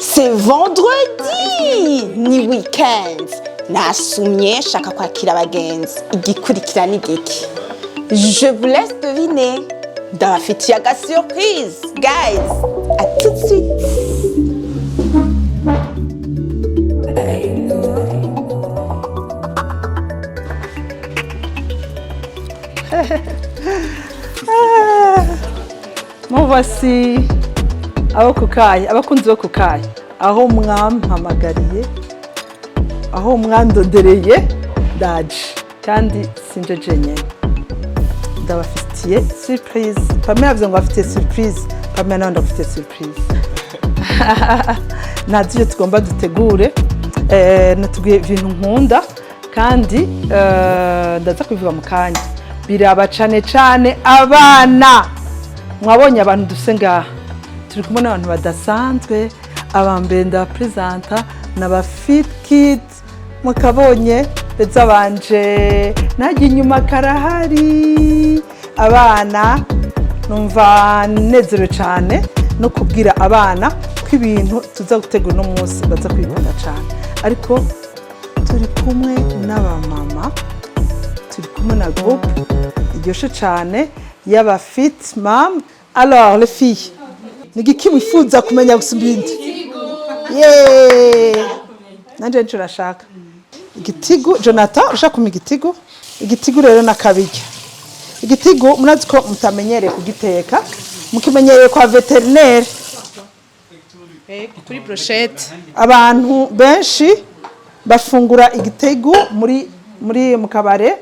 C'est vendredi ni weekend nasumye shaka kwakira abagenzi igikurikira ni giki je vous laisse deviner ndabafitiye aga surprise guys à tout de suite. Mo voici abo kukaye abakunzi bo kukaye aho mwampamagariye aho mwandondereye ndaje kandi sinje jenye ndabafitiye surprise Pamela yavuze ngo afite surprise Pamela nawe ndafite surprise nagiye tugomba dutegure natugiye ibintu nkunda kandi ndaza kubivuga mu kanya biraba cane abana mwabonye abantu dufise ngaha turi kumwe n'abantu badasanzwe abambere ndabapresenta n'aba fit kids mukabonye beza banje nagiye inyuma karahari abana numva nezerewe cane no kubwira abana ko ibintu tuza gutegura no munsi baza kwikunda cane ariko turi kumwe n'abamama turi kumwe na groupe iryoshe cane y'aba fit mom. Alors les filles nigiki wifuza kumenya gusumba ibindi nanje nco rashaka igitigu Jonathan ushaka kumenya igitigu rero nakabirya igitigu munazi ko mutamenyereye kugiteka mukimenyereye kwa veterinaire kuri brochette abantu benshi bafungura igitigu muri mukabare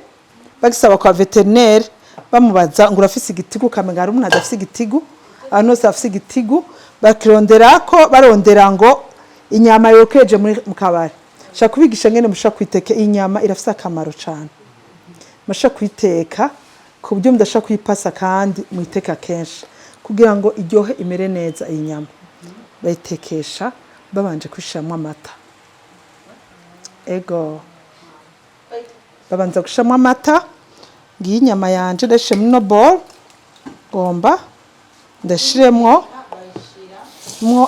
bagisaba kwa veterinaire bamubaza ngo urafise igitigu kamenga ari umuntu adafise igitigu abantu bose bafise igitigu bakirondera ko barondera ngo inyama yokeje mu kabari shaka kubigisha ngene musha kwiteka inyama irafise akamaro cyane musha kwiteka ku buryo mudasha kwipasa kandi muiteka kenshi kugira ngo iryohe imere neza inyama bayitekesha babanje kwishamo amata ego babanza gushamo amata ngiye inyama yanje ndashiremo no bowl gomba ndashiremo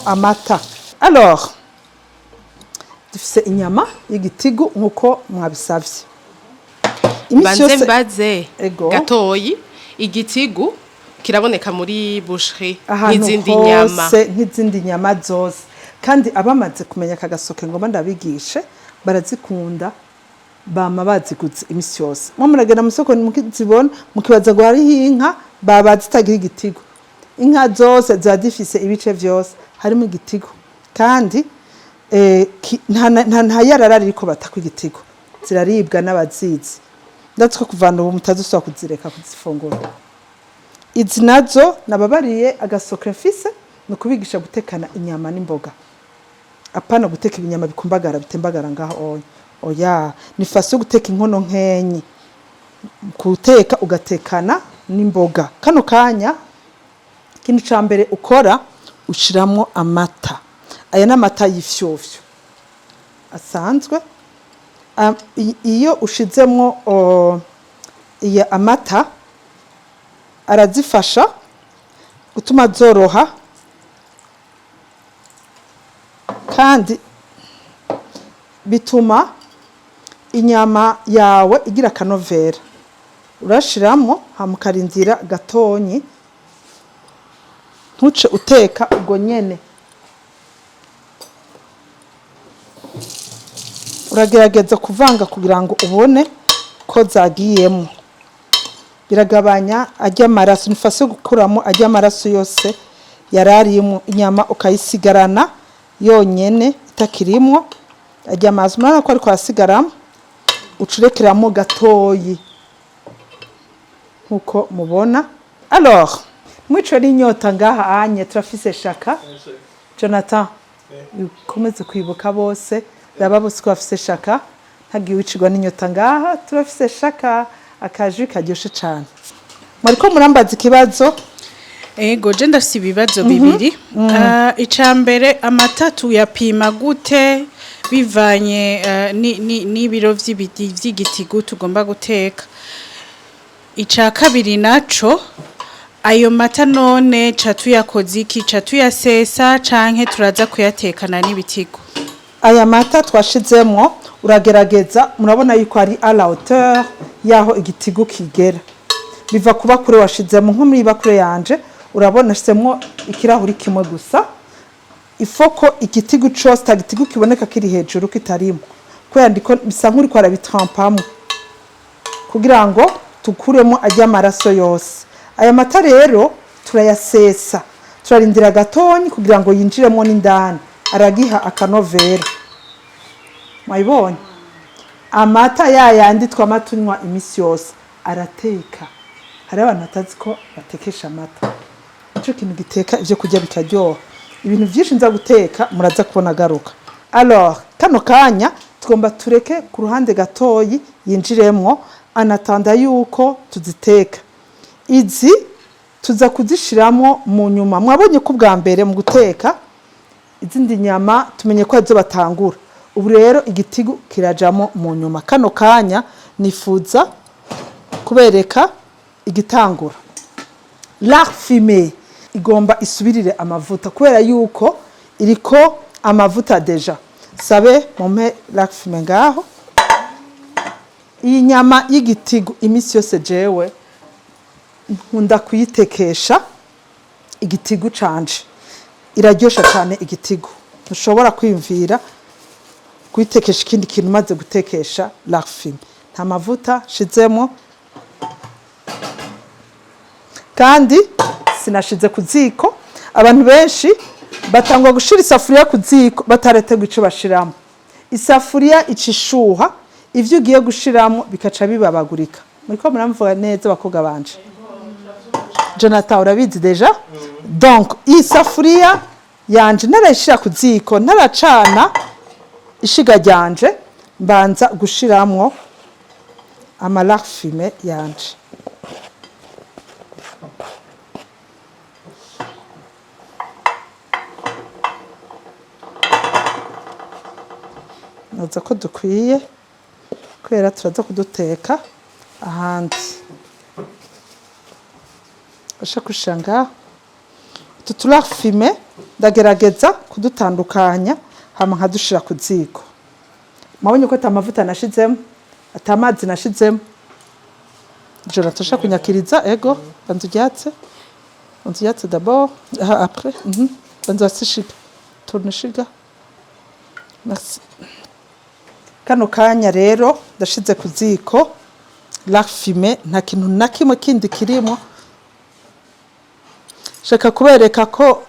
amata. Alors dufise inyama y'igitigu nkuko mwabisavye banze mbaze gatoyi igitigu kiraboneka muri boucherie nk'izindi nyama zose kandi abamaze kumenya kagasoke ngomba ndabigishe barazikunda bama baziguze imisi yose mwe muragenda musoko mukizibona mukibaza ngo hari inka baba zitagira igitigo inka zose zadifise ibice vyose harimo igitigo kandi nta yararari riko batakwa igitigo ziraribwa n'abazizi ndatsko kuvana ubu mutazuswa kuzireka kuzifungura izi nazo nababariye agasoke mfise no kubigisha gutekana inyama n'imboga apana guteka ibinyama bikumbagara bitembagara ngaho oya ni fasi yo guteka inkono nkenyi guteka ugatekana n'imboga kano kanya kintu ca mbere ukora ushiramwo amata aya n'amata y'ifyofyo asanzwe iyo ushizemwo iya amata arazifasha gutuma zoroha kandi bituma inyama yawe igira kanovera urashiramo hamukarindira gatonyi ntuce uteka ubwo nyene uragerageza kuvanga kugira ngo ubone ko zagiyemo biragabanya ajya amaraso nifase gukuramo ajya amaraso yose yararimo inyama ukayisigarana yonyene itakirimwo ajya amazi mwana ko ari kwasigaramo ucurekeramo gatoyi nkuko mubona. Alors mwico n'inyota ngaha anye turafise shaka Jonathan ukomeze kwibuka bose baba bose ko bafise shaka ntagiye wicirwa n'inyota ngaha turafise shaka akaje karyoshe cyane mariko murambaza ikibazo ego je ndafise ibibazo bibiri icambere amatatu yapima gute bivanye n'ibiro vy'igitigu tugomba guteka ica kabiri naco ayo mata none ca tuyakoze iki ca tuyasesa canke turaza kuyatekana n'ibitigo aya mata twashizemo uragerageza murabona yuko ari à la hauteur yaho igitigu kigera biva kuba kure washizemo nko muri bakure yanje urabona shizemo ikirahuri kimwe gusa ifoko igitigu cyose tagitigu kiboneka kiri hejuru kitarimo kwera ndiko bisa nkuri kwa rabitrampamo kugira ngo tukuremo ajya amaraso yose aya mata rero turayasesa turarindira gatonyi kugira ngo yinjiremo n'indani aragiha akanovera mwayibonye amata yayandi twamatunywa imisi yose arateka hari abantu batazi ko batekesha amata ico kintu giteka ivyo kurya bikaryoha ibintu byinshi nza guteka muraza kubona garuka alors kano kanya tugomba tureke ku ruhande gatoyi yinjiremwo anatanda yuko tuziteka izi tuza kuzishiramo mu nyuma mwabonye ko bwa mbere mu guteka izindi nyama tumenye ko azo batangura ubu rero igitigu kirajamo mu nyuma kano kanya nifuza kubereka igitangura la fumée igomba isubirire amavuta kubera yuko iriko amavuta deja sabe mumpe la fumée ngaho iyi nyama y'igitigu imisi yose jewe nkunda kuyitekesha igitigu canje iraryosha cyane igitigu ntushobora kwimvira kuyitekesha ikindi kintu maze gutekesha la fumée nta mavuta shizemo kandi sinashize ku ziko abantu benshi batangwa gushira isafuriya ku ziko bataretegwa ico bashiramo isafuriya icishuha ivyo ugiye gushiramo bikaca bibabagurika muriko muramvuga neza bakoga banje Jonathan urabizi deja donc isafuriya yanje narayishira ku ziko naracana ishiga ryanje mbanza gushiramwo la fumée yanje noza ko dukwiye kwera turaza kuduteka ahandi asha kushanga tutula fumée ndagerageza kudutandukanya hama nkadushira ku ziko mabonye ko tamavuta nashizemo atamazi nashizemo je natosha kunyakiriza ego banzuryatse d'abord après banzasishiga turnishiga merci kano kanya rero ndashize ku ziko la fumée nta kintu na kimwe kindi kirimo shaka kubereka ko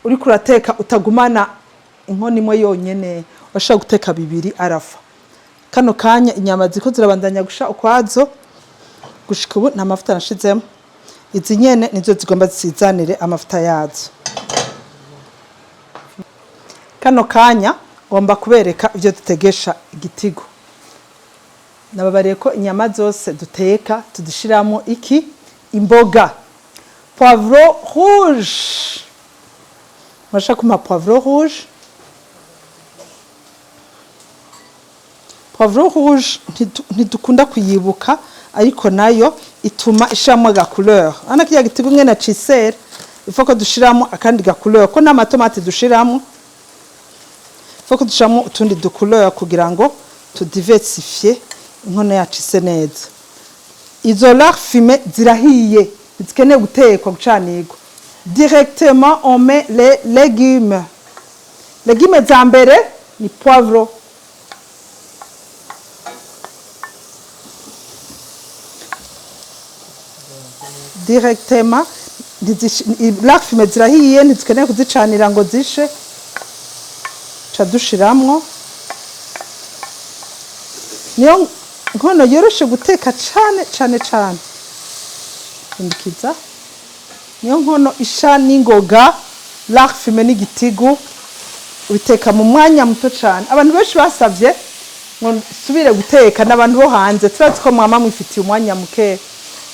uri kurateka utagumana inkono imwe yonyene washaka guteka bibiri arafa kano kanya inyama ziko zirabandanya gusha ukwazo gushika ubu nta mavuta nashizemo izi nyene nizo zigomba zisizanire amavuta yazo kano kanya ngomba kubereka ivyo dutegesha igitigo nababariye ko inyama zose duteka tudishiramo iki imboga poivron rouge mashaka kuma poivron rouge ntidukunda kuyibuka ariko nayo ituma ishiramo ga couleur ana kiya gitigo mwe na chisere ifoko dushiramo akandi ga couleur ko na matomate dushiramo foko dushiramo utundi du couleur kugira ngo tudiversifier inkono yacu ise neza izo la fumée zirahiye zikeneye gutekwa gucanirwa directement on met les légumes za mbere ni poivron directement la fumée zirahiye ntizikeneye kuzicanira ngo zishe ca dushiramwo niyo nkono yoroshe guteka cane indikiza niyo nkono isha n'ingoga la fumée n'igitigu ubiteka mu mwanya muto cane abantu benshi basavye ngo subire guteka n'abantu bo hanze turazi ko mama mwifitiye umwanya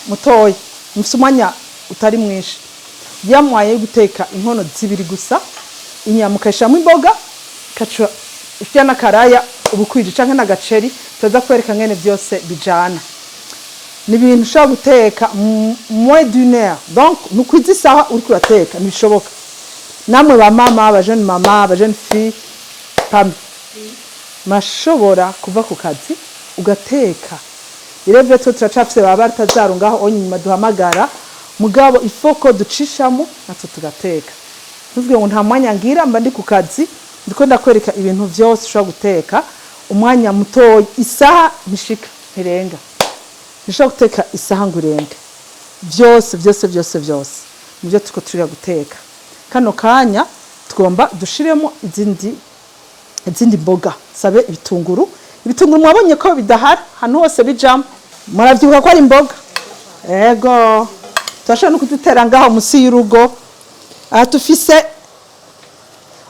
mutoya mufite umwanya utari mwinshi yamwaye guteka inkono zibiri gusa inyama ukayishiramo imboga kaca ifya n'akaraya ubukwije canke n'agaceri tuza kwereka ngene byose bijana ni ibintu ushobora guteka moins d'une heure donc nukwiza isaha uri kurateka ntibishoboka namwe ba mama abajene mama abajene fille pam mashobora kuva ku kazi ugateka irevye twe turacafise baba batazarungaho onye nyuma duhamagara mugabo ifoko ducishamo natwe tugateka tuvuge ngo nta mwanya ngira mba ndi ku kazi ndiko ndakwereka ibintu byose ushobora guteka umwanya muto isaha nishika ntirenga nishobora guteka isaha ngo irenge byose nibyo tuko turiya guteka kano kanya tugomba dushiremo izindi mboga sabe ibitunguru mwabonye ko bidahara hano hose bijamo muravyibuka ko ari imboga ego turashobora no kudutera ngaho musi y'urugo aha tufise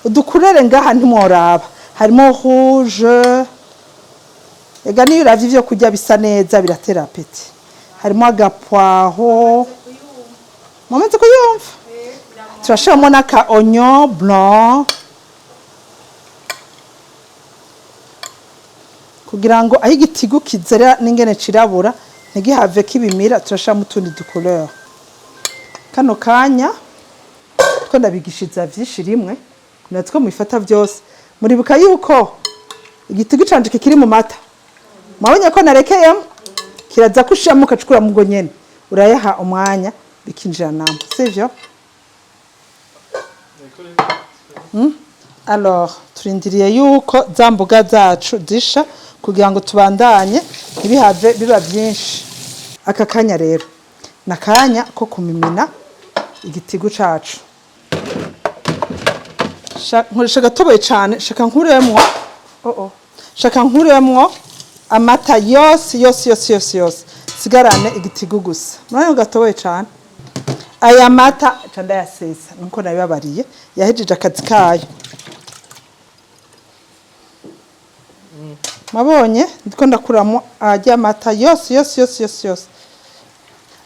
udukurere ngaha ntimworaba harimo rouge ega niyo uravye ivyo kurya bisa neza biratera apeti harimo agapoiro mumaze kuyumva turashiramo n'aka oignon blanc kugira ngo aho igitigu kizera n'ingene cirabura ntigihave kibimira turashiramo utundi ducouleur kano kanya two ndabigishiza vyinshi rimwe natwo mubifata byose muribuka yuko igitigu canje kiri mu mata mwabonye ko narekeyemo kiraza kushiramo ukacukura mugo nyene urayaha umwanya bikinjira namo sivyo alors turindiriye yuko za mboga zacu zisha kugira ngo tubandanye ntibihave biba byinshi aka kanya rero nakanya ko kumimina igitigu cacu nkoresha gatoboye cyane shaka nkuremwo amata yose sigarane igitigu gusa mwana gatoboye cyane aya mata canda yasesa nuko nabibabariye yahejeje akazi kayo mabonye ndiko ndakuramo ajya mata yose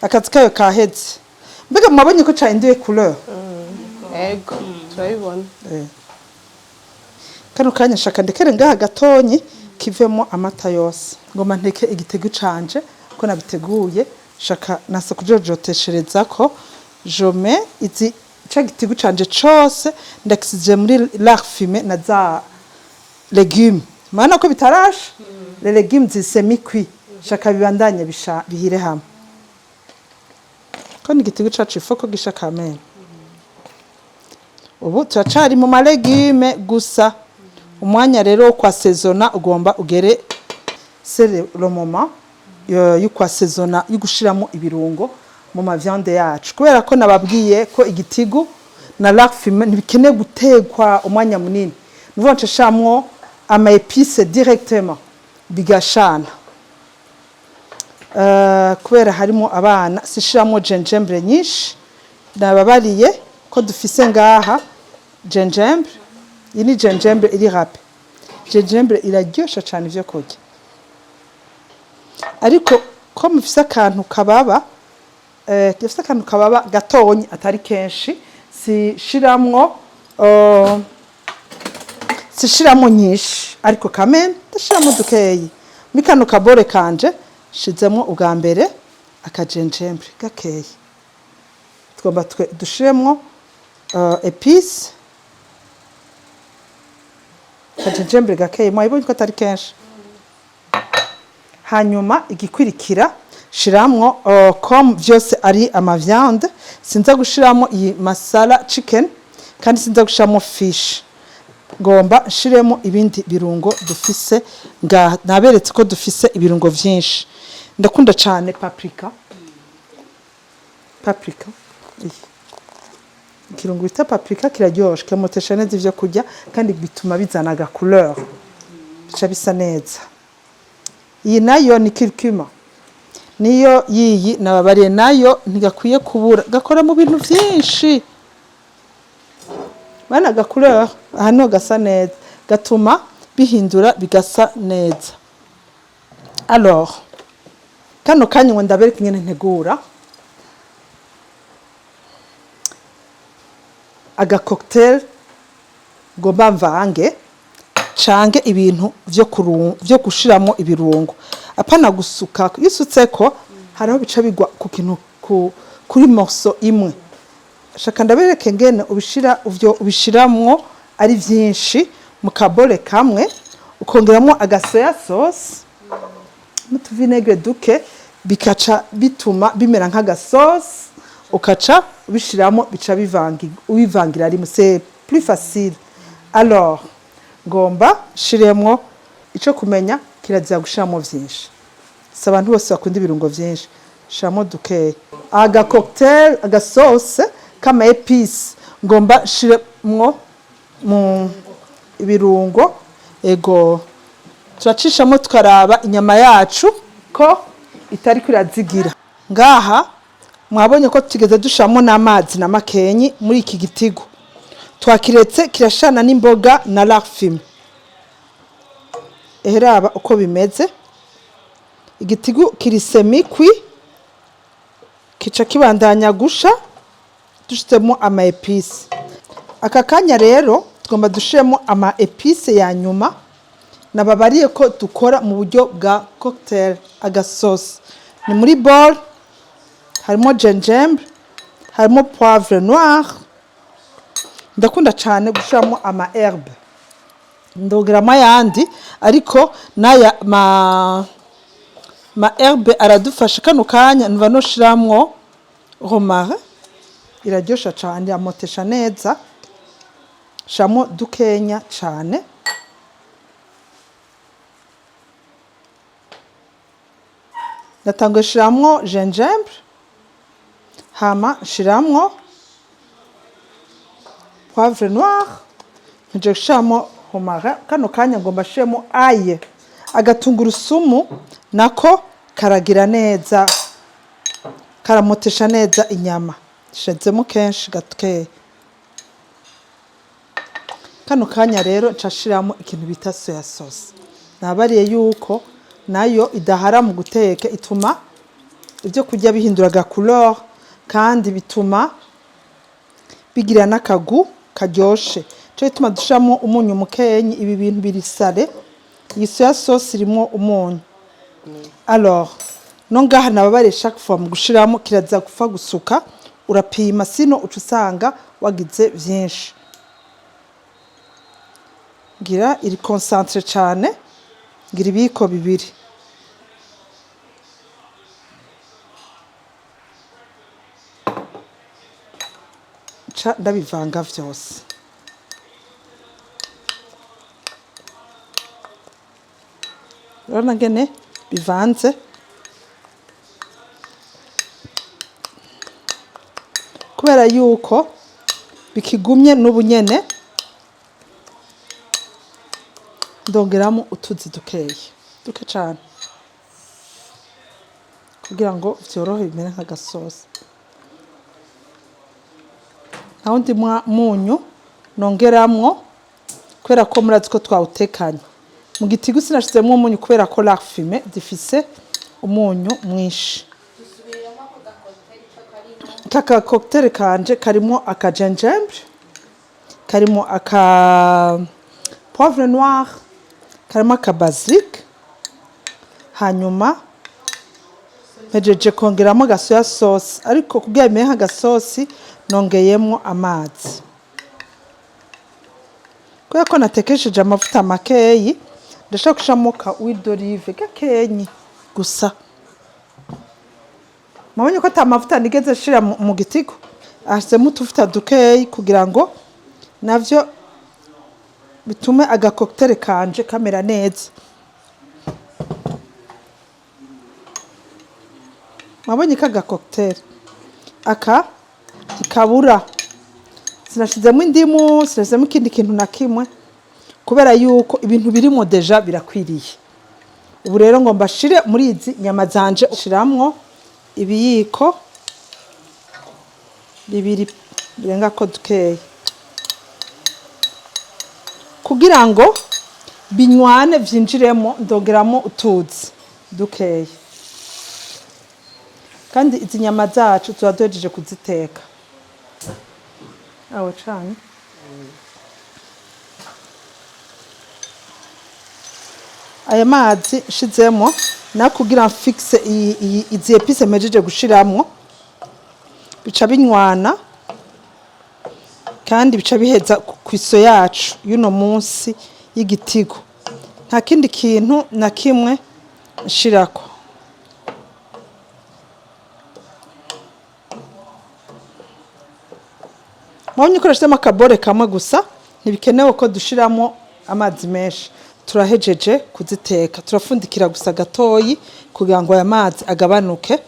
akazi kayo kaheze mbega mabonye ko cahinduye couleur ego turabibona kano kanya shaka ndekere ngaha gatonyi kivemo amata yose ngoma nteke igitego canje ko nabiteguye shaka nasa kujojoteshereza ko jome izi ca gitego canje cose ndakisije muri lard fumé na za légumes mana ko bitarasha les légumes semi cuits shaka bibandanye bihire hamwe ko ni igitego cacu ifoko gishaka amen ubu turacari mu malégumes gusa umwanya rero kwa saisona ugomba ugere c'est le moment yo kwa saisona yugushiramo ibirungo mu maviande yacu kubera ko nababwiye ko igitigu na lard fumé ntibikene gutekwa umwanya munini nuvuga nceshamwo ama épices directement bigashana kubera harimo abana sishiramo gingembre nyinshi nababariye ko dufise ngaha gingembre ini gingembre iri râpé gingembre iraryosha cyane ivyo kurya ariko ko mufise akantu kababa gifise akantu kababa gatonyi atari kenshi sishiramo nyinshi ariko kamene ndashiramo dukeyi mikano kabore kanje shizemo ubwa mbere akajenjembre gakeyi tugomba dushiremo épices akajenjembre gakeyi mwabonye ko atari kenshi hanyuma igikwirikira shiramwo comme vyose ari amaviande sinza gushiramo iyi masala chicken kandi sinza gushiramo fish ngomba nshiremo ibindi birungo dufise nga naberetse ko dufise ibirungo vyinshi ndakunda cyane paprika ikirungo bita paprika kiraryoshe kemotesha neza ivyo kurya kandi bituma bizana aga couleur bica bisa neza iyi nayo ni curcuma niyo yiyi nababariye nayo ntigakwiye kubura gakora mu bintu vyinshi bana ga couleur hano gasa neza gatuma bihindura bigasa neza alors kano kanya ngo ndabereka ingene ntegura aga cocktail gomba mvange cange ibintu vyo gushiramo ibirungo apana gusuka yisutseko hariho bica bigwa ku kintu kuri morceau imwe shaka ndabereke ngene ubishiramwo ari vyinshi mu kabole kamwe ukongeramo agasoya sauce mutu vinaigre duke bikaca bituma bimera nk'agasosi ukaca ubishiramo bica bivangira rimwe c'est plus facile alors ngomba shiremwo ico kumenya kirazira gushiramo vyinshi abantu bose bakunda ibirungo vyinshi shiramo duke aga cocktail aga sauce kama épice ngomba shiremwo mu ibirungo ego turacishamo tukaraba inyama yacu ko itari kwirazigira ngaha mwabonye ko tugeze dushamo n'amazi na makenyi muri iki gitigo twakiretse kirashana n'imboga na larfime eheraba uko bimeze igitigo kiri semikwi kica kibandanya gusha dushitemo ama épices aka kanya rero tugomba dushiremo ama épices ya nyuma nababariye ko dukora mu buryo bwa cocktail agasosi ni muri bowl harimo gingembre harimo poivre noir ndakunda cyane gushiramo ama herbe ndogeramo ayandi ariko naya ma herbe aradufasha kano kanya nva no shiramwo romarin iraryosha cyane amotesha neza shamo dukenya cyane natangiye shiramwo gingembre hama shiramwo poivre noir nje gushiramo romarin kano kanya ngomba shiremo aye agatungurusumu nako karagira neza karamotesha neza inyama shizemo kenshi gatwe kano kanya rero nshashiramo ikintu bita soya sauce nabariye yuko nayo idahara mu guteka ituma ibyo kurya bihinduraga couleur kandi bituma bigira nakagu karyoshe cyo bituma dushamo umunyu mukenyi ibi bintu biri sale iyi soya sauce irimo umunyu alors nongaha nababare chaque fois mu gushiramo kiraza gupfa gusuka urapima sino ucusanga wagize vyinshi ngira iri concentré cyane ngira ibiko bibiri cha ndabivanga vyose urabona ngene bivanze kubera yuko bikigumye n'ubunyene ndongeramo utuzi duke cyane kugira ngo vyorohe bimere nk'agasosi naho ndi munyu nongeramwo kubera ko murazi ko twawutekanye mu gitigo sinashizemo umunyu kubera ko larfime zifise umunyu mwinshi kaka cocktail kanje karimo aka gingembre karimo aka poivre noir karimo aka basilic hanyuma mpejeje kongeramo gasoya sauce ariko kugira bimere nk'agasosi nongeyemo amazi kubera ko natekesheje amavuta makeyi ndashaka gushiramo ka huile d'olive gakenyi gusa mabonye ko amavuta nigeze shira mu gitigo asemo utuvuta dukeyi kugira ngo navyo bitume aga cocktail kanje kamera neza mabonye ka cocktail aka ikabura sinashizemo indimu sinashizemo ikindi kintu na kimwe kubera yuko ibintu birimo deja birakwiriye ubu rero ngomba shire muri izi nyama zanje ushiramwo ibiyiko bibiri birenga ko dukeye kugira ngo binywane vyinjiremo ndongeramo utuzi dukeye kandi izi nyama zacu tuzadojeje kuziteka aho cyane aya mazi shizemo nakugira mfixe izi epice mejeje gushiramwo bica binywana kandi bica biheza kwiso yacu yuno munsi y'igitigo nta kindi kintu na kimwe nshirako Mabonye ukoresheje akabore kamwe gusa ntibikenewe ko dushiramo amazi menshi turahejeje kuziteka turafundikira gusa gatoyi kugira ngo aya mazi agabanuke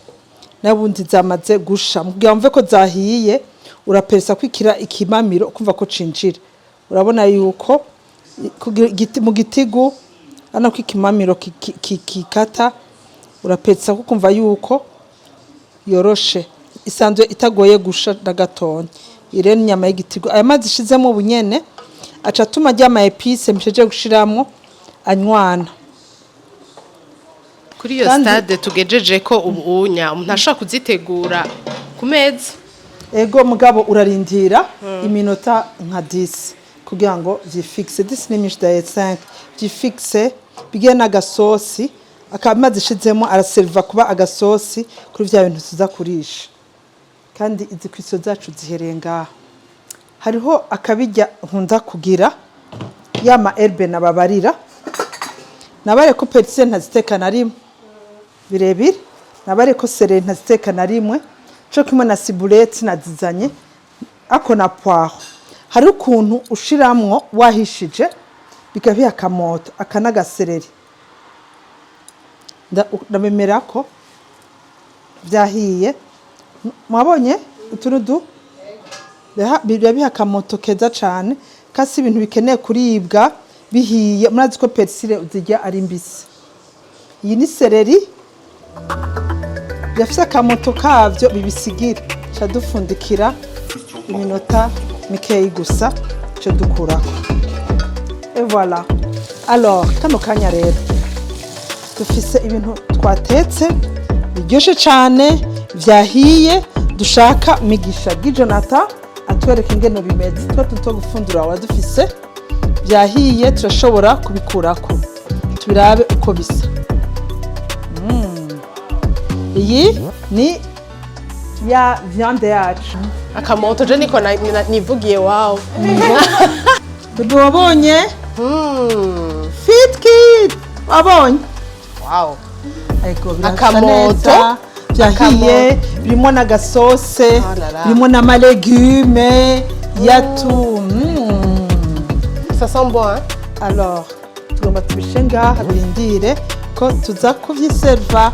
nabundi zamaze gusha mugihe mve ko zahiye uraperesa kwikira ikimamiro kumva ko cinjira urabona yuko mu gitigu ana ko ikimamiro kikata uraperesa ko kumva yuko yoroshe isanzwe itagoye gusha na gatonya irene nyama y'igitigo aya mazi shizemo bunyene aca tuma ryama epice mpejeje gushiramwo anywana kuri iyo stade tugejeje ko ubunya umuntu ashaka kuzitegura ku meza ego mugabo urarindira iminota nka 10 kugira ngo zifixe 10 n'imishi da 5 zifixe bigiye n'agasosi akamazi shizemo araserva kuba agasosi kuri vya bintu tuza kurisha kandi izi kwiso zacu ziherenga hariho akabijya nkunda kugira yama herbe nababarira nabare ko persil ntaziteka na rimwe birebire nabare ko sereri ntaziteka na rimwe cyo kimwe na ciboulette nazizanye ako na poire hari ukuntu ushiramwo wahishije bigabiha kamoto akanaga sereri ndabemera ko byahiye mwabonye uturudu biha kamoto keza cyane kasi ibintu bikeneye kuribwa bihiye murazi ko persile uzijya ari mbisi iyi ni sereri yafise akamoto kavyo bibisigira cha dufundikira iminota mikeyi gusa cyo dukurako et voilà alors kano kanya rero dufise ibintu twatetse biryoshe cyane vyahiye dushaka migisha Jonathan atwereka ingene bimeze twa gufundura wadufise byahiye turashobora kubikurako tubirabe uko bisa iyi ni ya viande yacu akamoto je niko nivugiye wow wabonye fit kit wabonye wow ego akamoto byahiye birimo n'agasose birimo n'amalegume yatu ça sent bon hein alors tugomba tubishe ngaha birindire ko tuza kuvyiserva